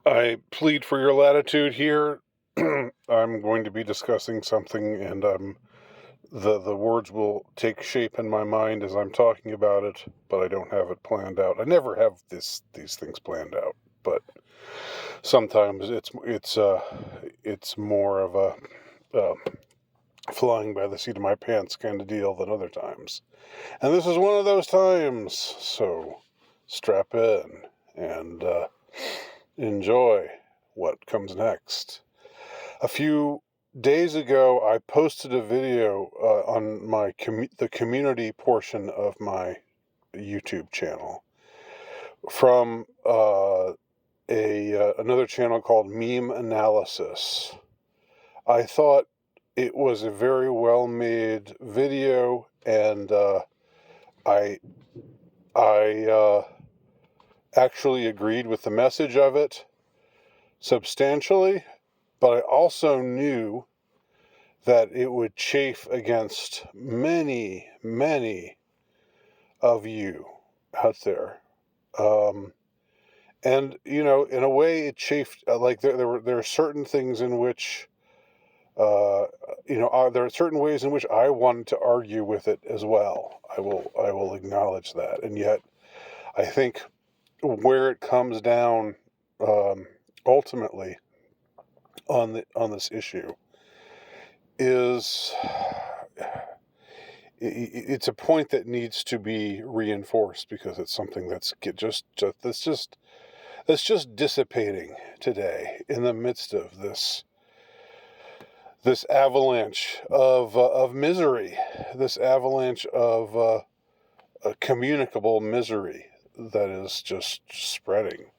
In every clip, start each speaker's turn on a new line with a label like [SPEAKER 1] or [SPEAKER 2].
[SPEAKER 1] I plead for your latitude here. I'm going to be discussing something, and the words will take shape in my mind as I'm talking about it, but I don't have it planned out. I never have these things planned out, but sometimes it's more of a uh, flying by the seat of my pants kind of deal than other times. And this is one of those times, so strap in and enjoy what comes next. A few days ago, I posted a video on the community portion of my YouTube channel from another channel called Meme Analysis. I thought it was a very well made video, and I actually agreed with the message of it substantially, but I also knew that it would chafe against many, many of you out there. And, in a way, it chafed, like there are certain things in which, there are certain ways in which I wanted to argue with it as well. I will acknowledge that. And yet, I think where it comes down, ultimately on this issue is it's a point that needs to be reinforced because it's something that's just dissipating today in the midst of this avalanche of misery, this avalanche of communicable misery that is just spreading.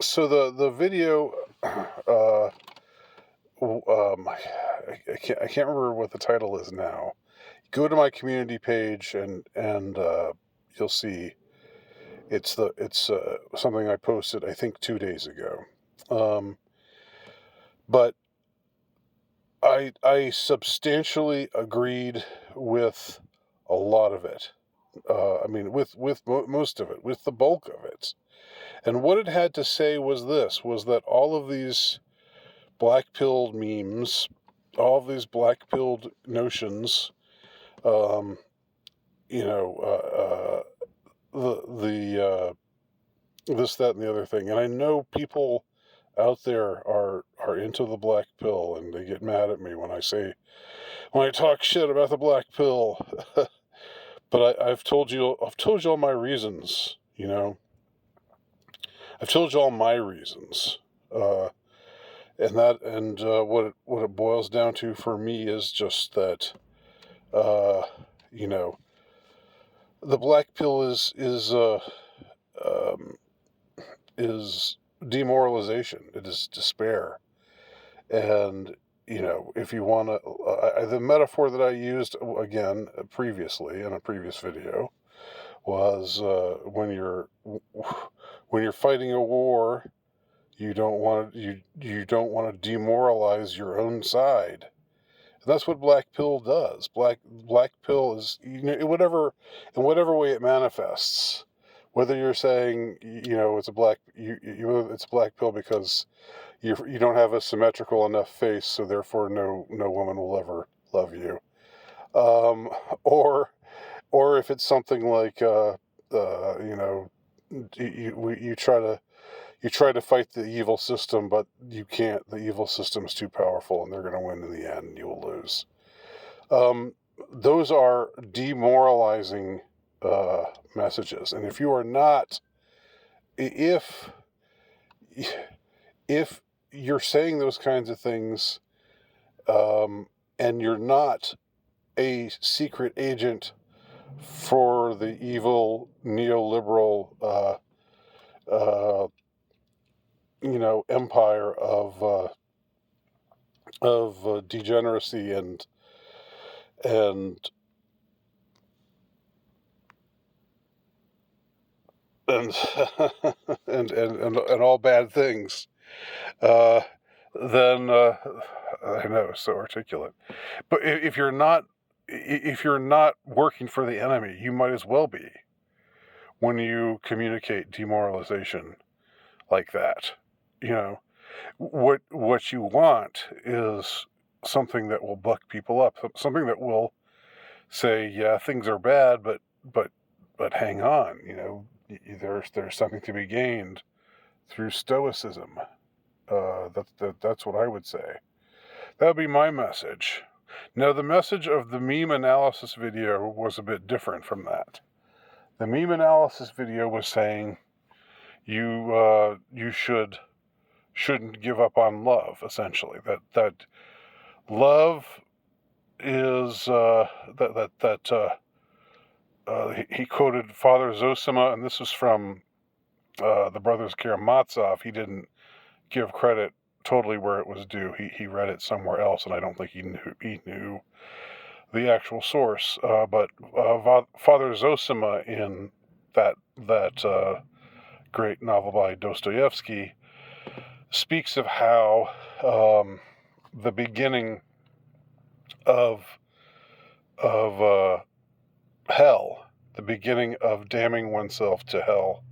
[SPEAKER 1] So the video, I can't remember what the title is now. Go to my community page and you'll see it's something I posted I think 2 days ago. But I substantially agreed with a lot of it. With most of it, with the bulk of it. And what it had to say was that all of these black-pilled memes, all of these black-pilled notions, um, you know, this, that, and the other thing. And I know people out there are into the black pill, and they get mad at me when I talk shit about the black pill. But I've told you all my reasons. I've told you all my reasons. What it boils down to for me is just that, the black pill is demoralization. It is despair. And, if you want to, the metaphor that I used again previously in a previous video was when you're fighting a war, you don't want to demoralize your own side. And that's what black pill does. Black pill is, in whatever way it manifests. Whether you're saying it's a black pill because you don't have a symmetrical enough face, so therefore no woman will ever love you, or if it's something like you try to fight the evil system, but you can't. The evil system is too powerful, and they're going to win in the end, and you will lose. Those are demoralizing messages, and if you're saying those kinds of things, and you're not a secret agent for the evil neoliberal empire of degeneracy and and and and all bad things, then I know, so articulate. But if you're not working for the enemy, you might as well be when you communicate demoralization like that. You know, what you want is something that will buck people up, something that will say, yeah, things are bad, but hang on, there's something to be gained through stoicism. That's what I would say. That would be my message. Now, the message of the meme analysis video was a bit different from that. The meme analysis video was saying you shouldn't give up on love. Essentially, that love is he quoted Father Zosima, and this is from the Brothers Karamazov. He didn't give credit totally where it was due. He read it somewhere else, and I don't think he knew the actual source. But Father Zosima, in that great novel by Dostoevsky, speaks of how the beginning of hell, the beginning of damning oneself to hell,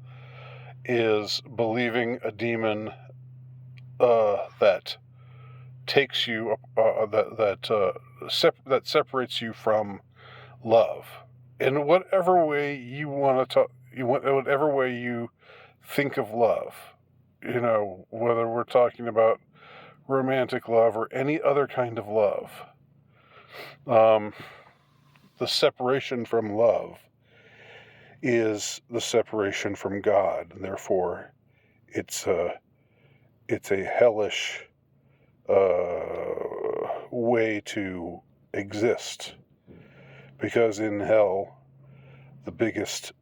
[SPEAKER 1] is believing a demon that takes you that separates you from love in whatever way you want to talk. Whatever way you think of love, whether we're talking about romantic love or any other kind of love. The separation from love is the separation from God, and therefore it's a hellish way to exist, because in hell the biggest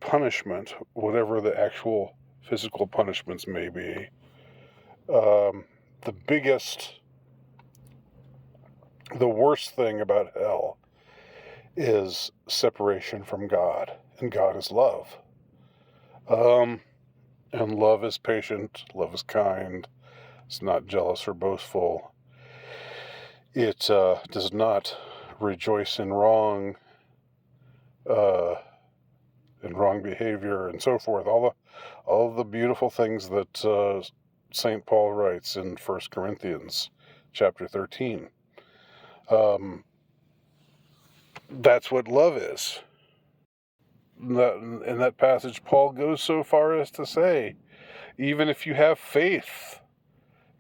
[SPEAKER 1] punishment, whatever the actual physical punishments may be, the worst thing about hell is separation from God, and God is love. And love is patient, love is kind, it's not jealous or boastful. It does not rejoice in wrong behavior, and so forth. All of the beautiful things that St. Paul writes in 1 Corinthians chapter 13. That's what love is. In that passage, Paul goes so far as to say, even if you have faith,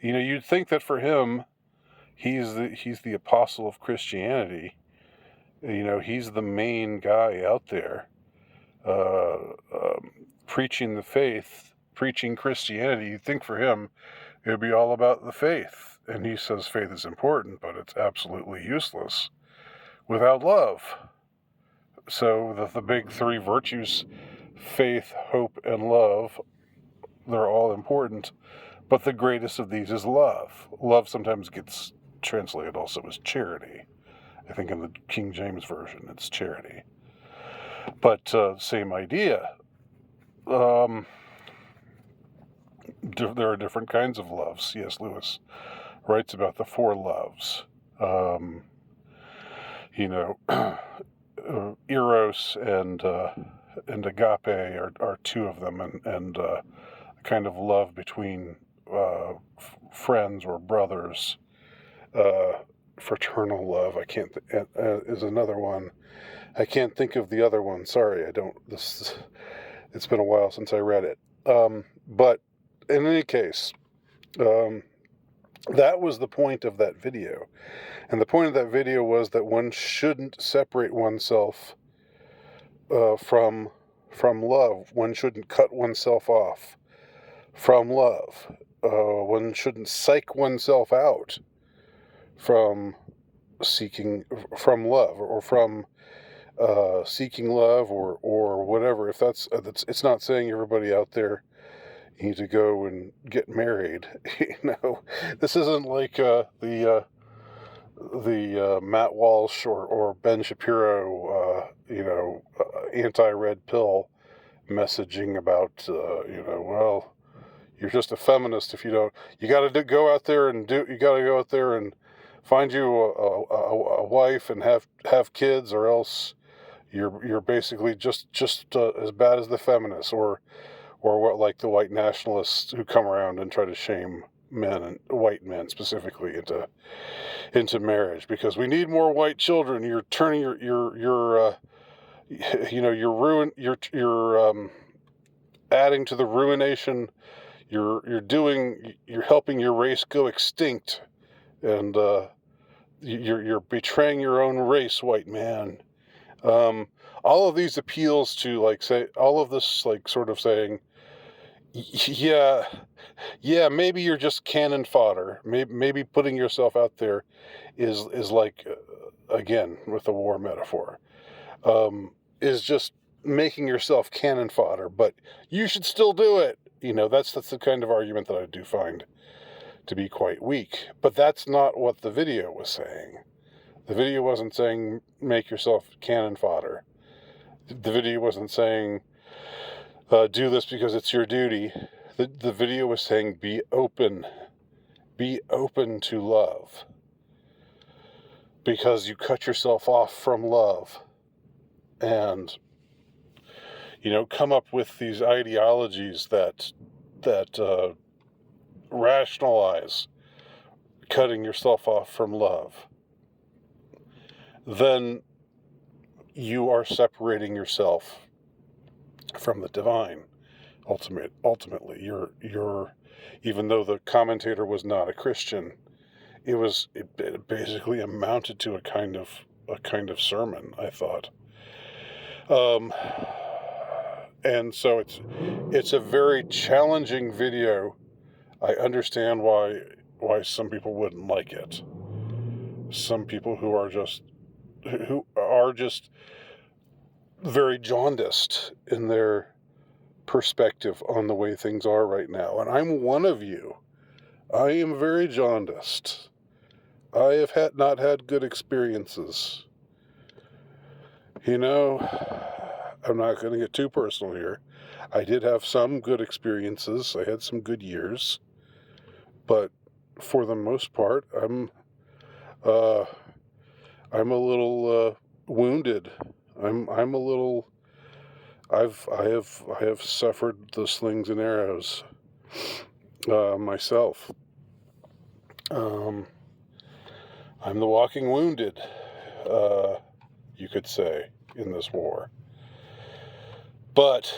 [SPEAKER 1] you'd think that for him, he's the apostle of Christianity. He's the main guy out there preaching the faith, preaching Christianity. You'd think for him it would be all about the faith. And he says faith is important, but it's absolutely useless without love. So the big three virtues, faith, hope, and love, they're all important. But the greatest of these is love. Love sometimes gets translated also as charity. I think in the King James Version it's charity. But same idea. There are different kinds of loves. C.S. Lewis writes about the four loves. Eros and agape are two of them, and a kind of love between friends or brothers. Fraternal love, is another one. I can't think of the other one. Sorry, it's been a while since I read it. But in any case, that was the point of that video. And the point of that video was that one shouldn't separate oneself from love. One shouldn't cut oneself off from love. One shouldn't psych oneself out from from love, or from seeking love, or whatever. If it's not saying everybody out there you need to go and get married. This isn't like the Matt Walsh or Ben Shapiro, anti-red pill messaging about, well, you're just a feminist if you don't. You got to go out there and find you a wife and have kids, or else You're basically just as bad as the feminists, or what, like the white nationalists who come around and try to shame men, and white men specifically, into marriage because we need more white children. You're turning your you're adding to the ruination. You're helping your race go extinct, and you're betraying your own race, white man. All of these appeals to, like, say, all of this, like, sort of saying, yeah, maybe you're just cannon fodder. Maybe putting yourself out there is like, again, with the war metaphor, is just making yourself cannon fodder, but you should still do it. That's the kind of argument that I do find to be quite weak. But that's not what the video was saying. The video wasn't saying make yourself cannon fodder. The video wasn't saying do this because it's your duty. The video was saying be open to love, because you cut yourself off from love, and come up with these ideologies that rationalize cutting yourself off from love. Then you are separating yourself from the divine. Ultimately, you're even though the commentator was not a Christian, it basically amounted to a kind of sermon, I thought. And so it's a very challenging video. I understand why some people wouldn't like it. Some people who are just very jaundiced in their perspective on the way things are right now. And I'm one of you. I am very jaundiced. I have not had good experiences. I'm not going to get too personal here. I did have some good experiences. I had some good years. But for the most part, I'm a little wounded. I'm a little. I have suffered the slings and arrows myself. I'm the walking wounded, you could say, in this war. But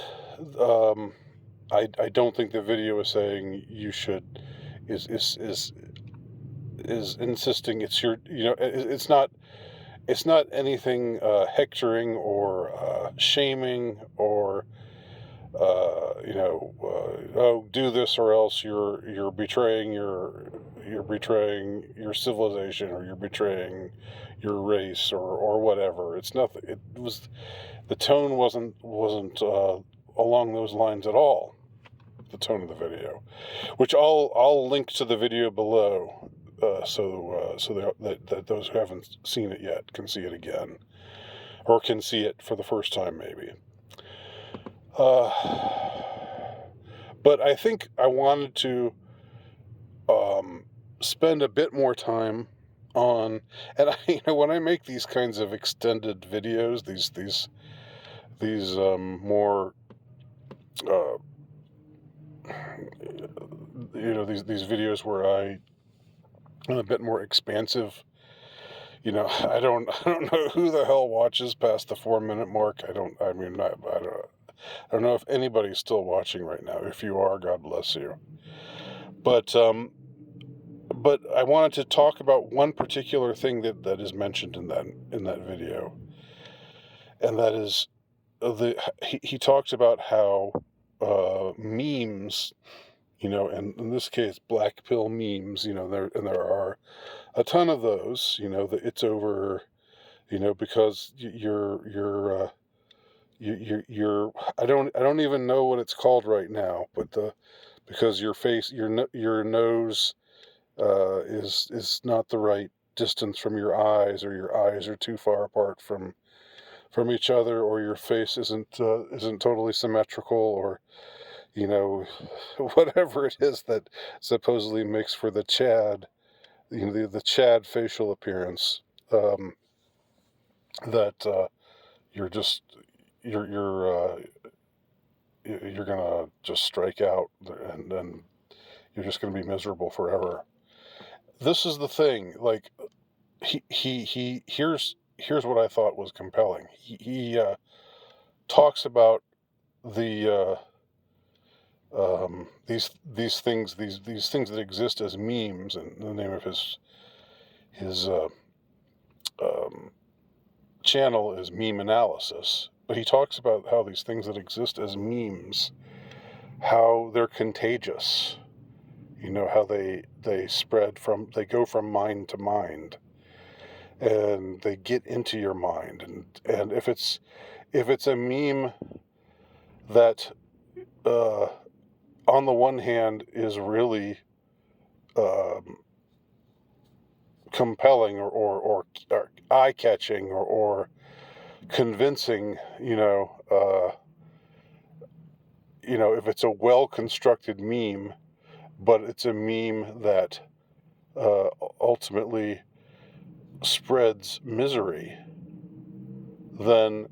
[SPEAKER 1] I don't think the video is saying you should is insisting it's your it's not anything hectoring or shaming or oh, do this or else you're betraying your civilization, or you're betraying your race, or whatever. It's nothing. The tone wasn't along those lines at all. The tone of the video, which I'll link to the video below, so that those who haven't seen it yet can see it again, or can see it for the first time maybe. But I think I wanted to spend a bit more time on, and when I make these kinds of extended videos, these more these videos where I'm a bit more expansive. I don't know who the hell watches past the 4-minute mark. I don't know if anybody's still watching right now. If you are, God bless you. But I wanted to talk about one particular thing that is mentioned in that video, and that is he talks about how memes, and in this case, black pill memes, there are a ton of those, that it's over, because you're I don't even know what it's called right now, but because your face, your nose is not the right distance from your eyes, or your eyes are too far apart from each other, or your face isn't totally symmetrical, or whatever it is that supposedly makes for the Chad, the Chad facial appearance, that you're just you're gonna just strike out, and then you're just gonna be miserable forever. This is the thing. Like he here's what I thought was compelling. He talks about the these things that exist as memes, and the name of his um, channel is Meme Analysis. But he talks about how these things that exist as memes, how they're contagious. You know, how they spread they go from mind to mind, and they get into your mind, and if it's a meme that on the one hand is really um, compelling or eye-catching or convincing, if it's a well-constructed meme, but it's a meme that uh, ultimately spreads misery, then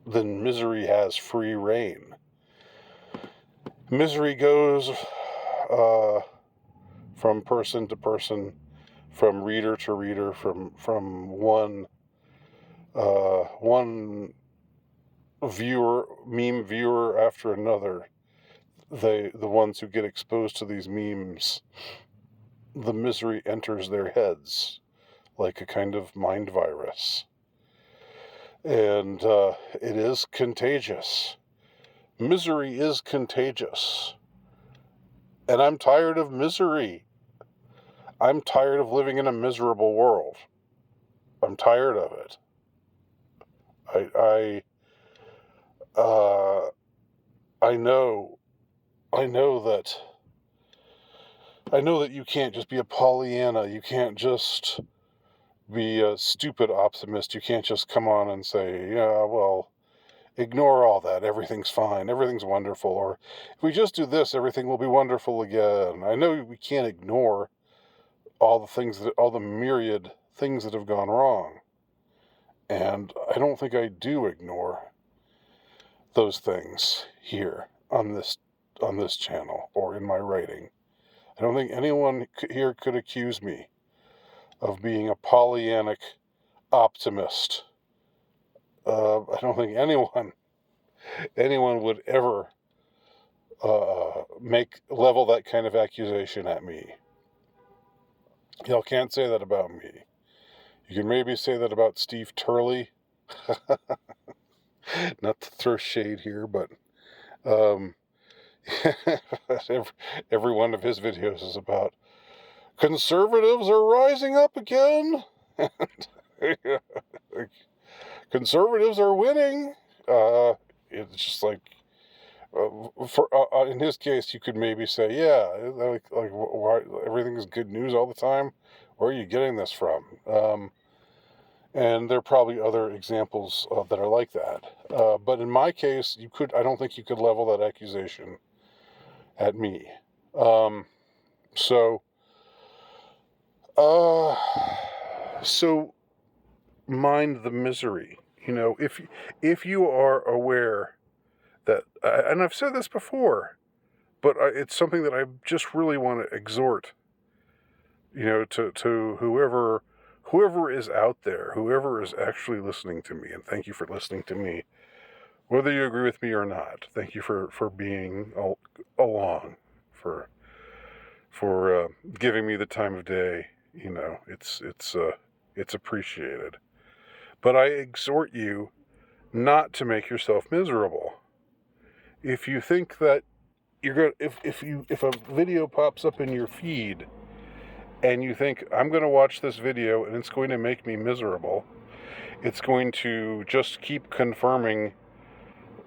[SPEAKER 1] misery has free reign. Misery goes from person to person, from reader to reader, from one meme viewer after another. The ones who get exposed to these memes, the misery enters their heads like a kind of mind virus. And it is contagious. Misery is contagious. And I'm tired of misery. I'm tired of living in a miserable world. I'm tired of it. I know that you can't just be a Pollyanna. You can't just be a stupid optimist. You can't just come on and say, yeah, well, ignore all that. Everything's fine. Everything's wonderful. Or if we just do this, everything will be wonderful again. I know we can't ignore all the myriad things that have gone wrong. And I don't think I do ignore those things here on this channel or in my writing. I don't think anyone here could accuse me of being a Pollyannic optimist. I don't think anyone would ever level that kind of accusation at me. Y'all can't say that about me. You can maybe say that about Steve Turley. Not to throw shade here, but every one of his videos is about conservatives are rising up again. Conservatives are winning. It's just like, in his case, you could maybe say, yeah, like why everything is good news all the time. Where are you getting this from? And there are probably other examples that are like that. But in my case, I don't think you could level that accusation at me. So mind the misery. If you are aware that, and I've said this before, but it's something that I just really want to exhort, to whoever is out there, whoever is actually listening to me, and thank you for listening to me, whether you agree with me or not. Thank you for being along, for giving me the time of day. It's appreciated. But I exhort you not to make yourself miserable. If you think that if a video pops up in your feed and you think, I'm going to watch this video and it's going to make me miserable, it's going to just keep confirming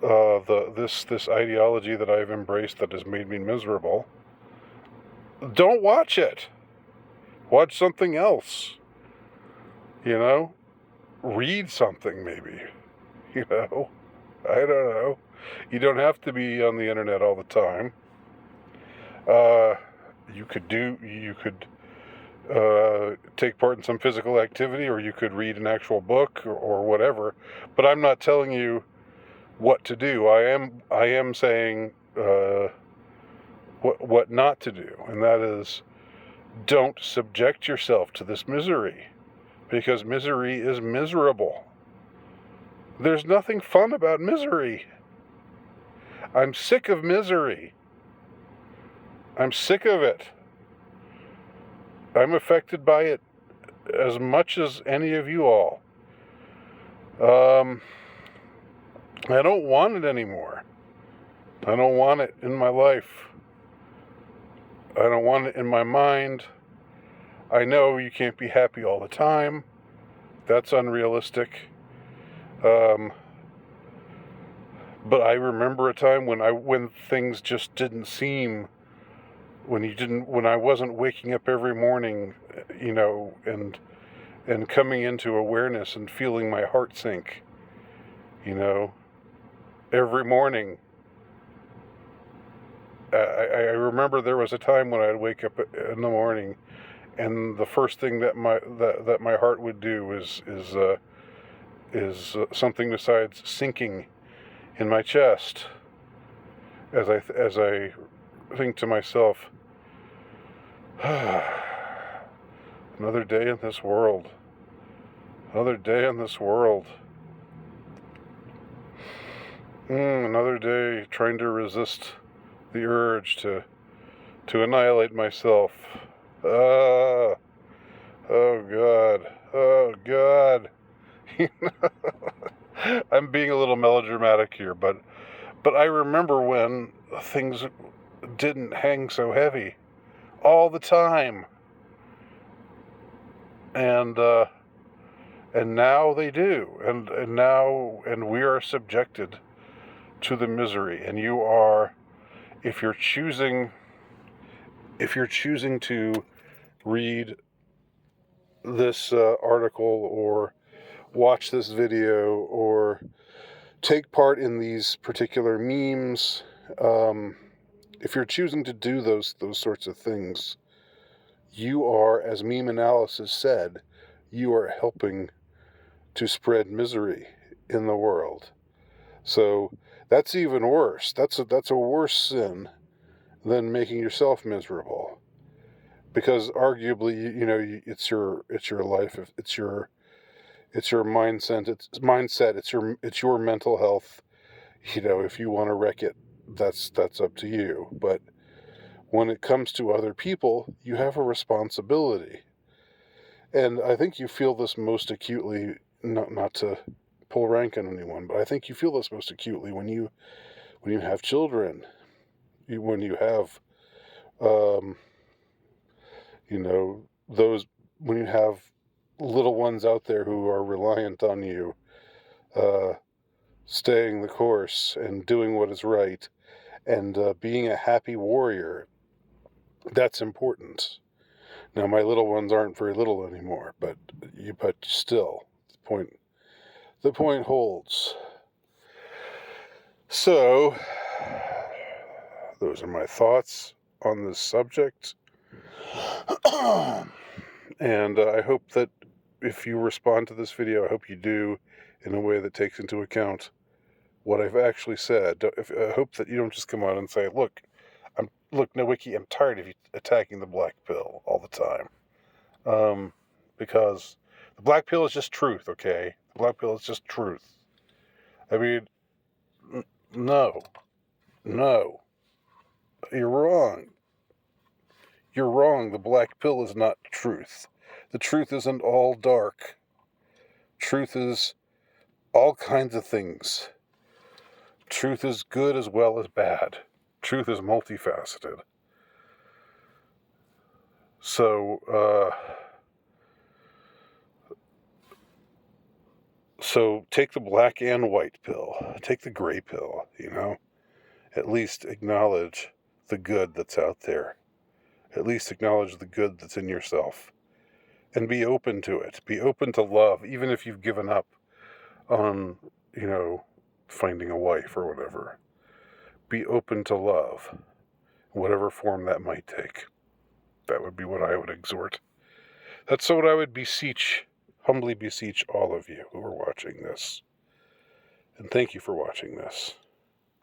[SPEAKER 1] this ideology that I've embraced that has made me miserable, don't watch it. Watch something else. Read something maybe. I don't know. You don't have to be on the internet all the time. You could take part in some physical activity, or you could read an actual book or whatever. But I'm not telling you what to do. I am saying what not to do, and that is, don't subject yourself to this misery, because misery is miserable. There's nothing fun about misery. I'm sick of misery. I'm sick of it. I'm affected by it as much as any of you all. I don't want it anymore. I don't want it in my life. I don't want it in my mind. I know you can't be happy all the time. That's unrealistic. But I remember a time when things just didn't seem, when I wasn't waking up every morning, and coming into awareness and feeling my heart sink, every morning. I remember there was a time when I'd wake up in the morning, and the first thing that my heart would do is something besides sinking in my chest, as I think to myself, another day in this world. Another day in this world. Another day trying to resist the urge to annihilate myself. Oh God. Oh God. I'm being a little melodramatic here, but I remember when things didn't hang so heavy all the time. And now they do. And we are subjected to the misery. And you are, if you're choosing to read this article, or watch this video, or take part in these particular memes, if you're choosing to do those sorts of things, you are, as Meme Analysis said, you are helping to spread misery in the world. So that's even worse. That's a worse sin than making yourself miserable, because arguably, it's your life, it's your mindset, it's your mental health. If you want to wreck it, that's up to you. But when it comes to other people, you have a responsibility. And I think you feel this most acutely, not to pull rank on anyone, but I think you feel this most acutely when you have children, when you have, when you have little ones out there who are reliant on you, staying the course and doing what is right, and being a happy warrior. That's important. Now, my little ones aren't very little anymore, but still, the point holds. So, those are my thoughts on this subject. And I hope that if you respond to this video, I hope you do in a way that takes into account what I've actually said. I hope that you don't just come on and say, look, Nowicki, I'm tired of you attacking the black pill all the time. Because the black pill is just truth, okay? The black pill is just truth. I mean, no. You're wrong. You're wrong. The black pill is not truth. The truth isn't all dark. Truth is all kinds of things. Truth is good as well as bad. Truth is multifaceted. So take the black and white pill. Take the gray pill, At least acknowledge the good that's out there. At least acknowledge the good that's in yourself. And be open to it. Be open to love, even if you've given up on, finding a wife or whatever. Be open to love, whatever form that might take. That would be what I would exhort That's what I would humbly beseech all of you who are watching this. And thank you for watching this.